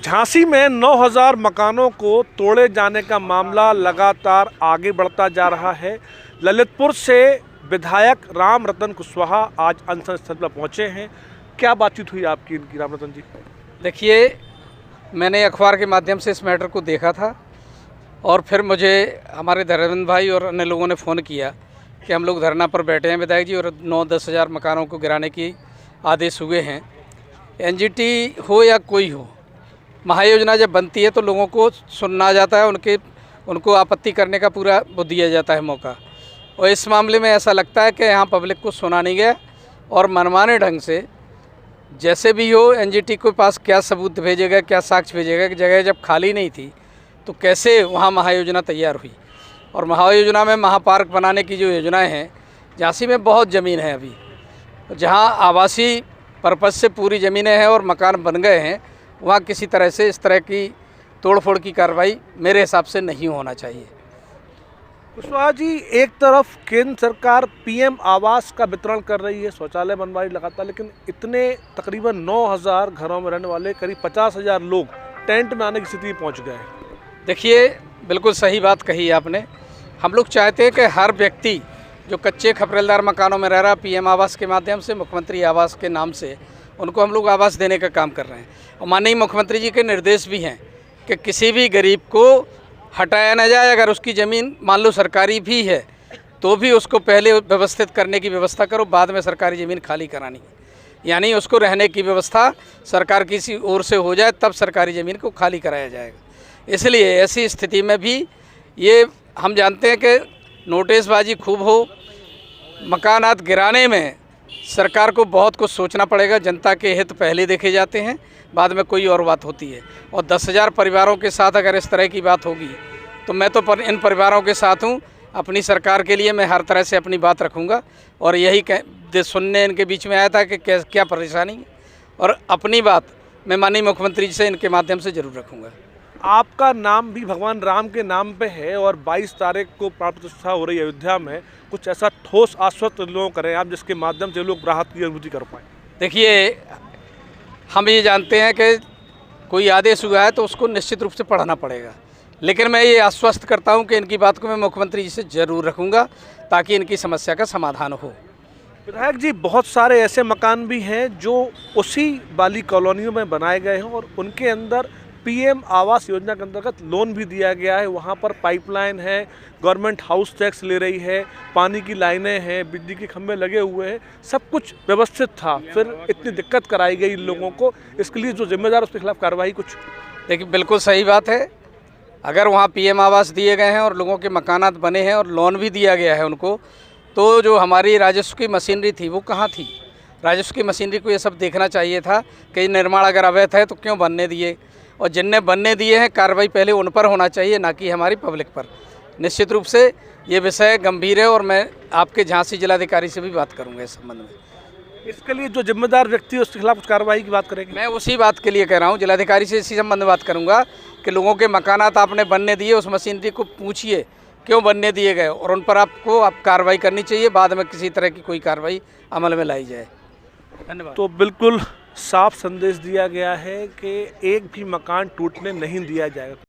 झांसी में 9000 मकानों को तोड़े जाने का मामला लगातार आगे बढ़ता जा रहा है। ललितपुर से विधायक राम रतन कुशवाहा आज अनशन स्थल पर पहुंचे हैं। क्या बातचीत हुई आपकी इनकी, राम रतन जी? देखिए, मैंने अखबार के माध्यम से इस मैटर को देखा था और फिर मुझे हमारे धर्मेंद्र भाई और अन्य लोगों ने फ़ोन किया कि हम लोग धरना पर बैठे हैं विधायक जी और 9-10 हज़ार मकानों को गिराने की आदेश हुए हैं। एनजीटी हो या कोई हो, महायोजना जब बनती है तो लोगों को सुनना जाता है, उनको आपत्ति करने का पूरा वो दिया जाता है मौका। और इस मामले में ऐसा लगता है कि यहाँ पब्लिक को सुना नहीं गया और मनमाने ढंग से जैसे भी हो एनजीटी के पास क्या सबूत भेजेगा, क्या साक्ष्य भेजेगा कि जगह जब खाली नहीं थी तो कैसे वहाँ महायोजना तैयार हुई। और महायोजना में महापार्क बनाने की जो योजनाएं हैं, झांसी में बहुत ज़मीन है अभी, जहाँ आवासीय पर्पज़ से पूरी ज़मीनें हैं और मकान बन गए हैं, वहाँ किसी तरह से इस तरह की तोड़फोड़ की कार्रवाई मेरे हिसाब से नहीं होना चाहिए। कुशवाहा जी, एक तरफ केंद्र सरकार पीएम आवास का वितरण कर रही है, शौचालय बनवा रही लगातार, लेकिन इतने तकरीबन 9000 घरों में रहने वाले करीब 50,000 लोग टेंट में आने की स्थिति में पहुँच गए हैं। देखिए, बिल्कुल सही बात कही आपने। हम लोग चाहते हैं कि हर व्यक्ति जो कच्चे खपरेलदार मकानों में रह रहा, पीएम आवास के माध्यम से, मुख्यमंत्री आवास के नाम से उनको हम लोग आवास देने का काम कर रहे हैं। और माननीय मुख्यमंत्री जी के निर्देश भी हैं कि किसी भी गरीब को हटाया न जाए। अगर उसकी ज़मीन मान लो सरकारी भी है तो भी उसको पहले व्यवस्थित करने की व्यवस्था करो, बाद में सरकारी ज़मीन खाली करानी, यानी उसको रहने की व्यवस्था सरकार की ओर से हो जाए, तब सरकारी ज़मीन को खाली कराया जाएगा। इसलिए ऐसी स्थिति में भी ये हम जानते हैं कि नोटिसबाजी खूब हो, मकानात गिराने में सरकार को बहुत कुछ सोचना पड़ेगा। जनता के हित पहले देखे जाते हैं, बाद में कोई और बात होती है। और 10,000 परिवारों के साथ अगर इस तरह की बात होगी तो मैं तो इन परिवारों के साथ हूँ। अपनी सरकार के लिए मैं हर तरह से अपनी बात रखूँगा और यही सुनने इनके बीच में आया था कि क्या परेशानी है, और अपनी बात मैं माननीय मुख्यमंत्री जी से इनके माध्यम से ज़रूर रखूँगा। आपका नाम भी भगवान राम के नाम पे है और 22 तारीख को प्राण प्रतिष्ठा हो रही है अयोध्या में। कुछ ऐसा ठोस आश्वस्त लोगों करें आप जिसके माध्यम से लोग राहत की अनुभूति कर पाएँ। देखिए, हम ये जानते हैं कि कोई आदेश हुआ है तो उसको निश्चित रूप से पढ़ना पड़ेगा, लेकिन मैं ये आश्वस्त करता हूँ कि इनकी बात को मैं मुख्यमंत्री जी से ज़रूर रखूँगा ताकि इनकी समस्या का समाधान हो। विधायक जी, बहुत सारे ऐसे मकान भी हैं जो उसी वाली कॉलोनियों में बनाए गए हैं और उनके अंदर पीएम आवास योजना के अंतर्गत लोन भी दिया गया है। वहाँ पर पाइपलाइन है, गवर्नमेंट हाउस टैक्स ले रही है, पानी की लाइनें हैं, बिजली के खंभे लगे हुए हैं, सब कुछ व्यवस्थित था, फिर इतनी दिक्कत कराई गई इन लोगों को। इसके लिए जो जिम्मेदार उसके खिलाफ कार्रवाई कुछ? देखिए, बिल्कुल सही बात है। अगर वहाँ पीएम आवास दिए गए हैं और लोगों के मकानात बने हैं और लोन भी दिया गया है उनको, तो जो हमारी राजस्व की मशीनरी थी वो कहाँ थी? राजस्व की मशीनरी को ये सब देखना चाहिए था कि निर्माण अगर अवैध है तो क्यों बनने दिए, और जिनने बनने दिए हैं कार्रवाई पहले उन पर होना चाहिए, ना कि हमारी पब्लिक पर। निश्चित रूप से ये विषय गंभीर है और मैं आपके झांसी जिलाधिकारी से भी बात करूंगा इस संबंध में। इसके लिए जो जिम्मेदार व्यक्ति है उसके खिलाफ कुछ कार्रवाई की बात करेंगे? मैं उसी बात के लिए कह रहा हूँ, जिलाधिकारी से इसी संबंध में बात करूँगा कि लोगों के मकानात आपने बनने दिए, उस मशीनरी को पूछिए क्यों बनने दिए गए और उन पर आपको कार्रवाई करनी चाहिए, बाद में किसी तरह की कोई कार्रवाई अमल में लाई जाए। धन्यवाद। तो बिल्कुल साफ संदेश दिया गया है कि एक भी मकान टूटने नहीं दिया जाएगा।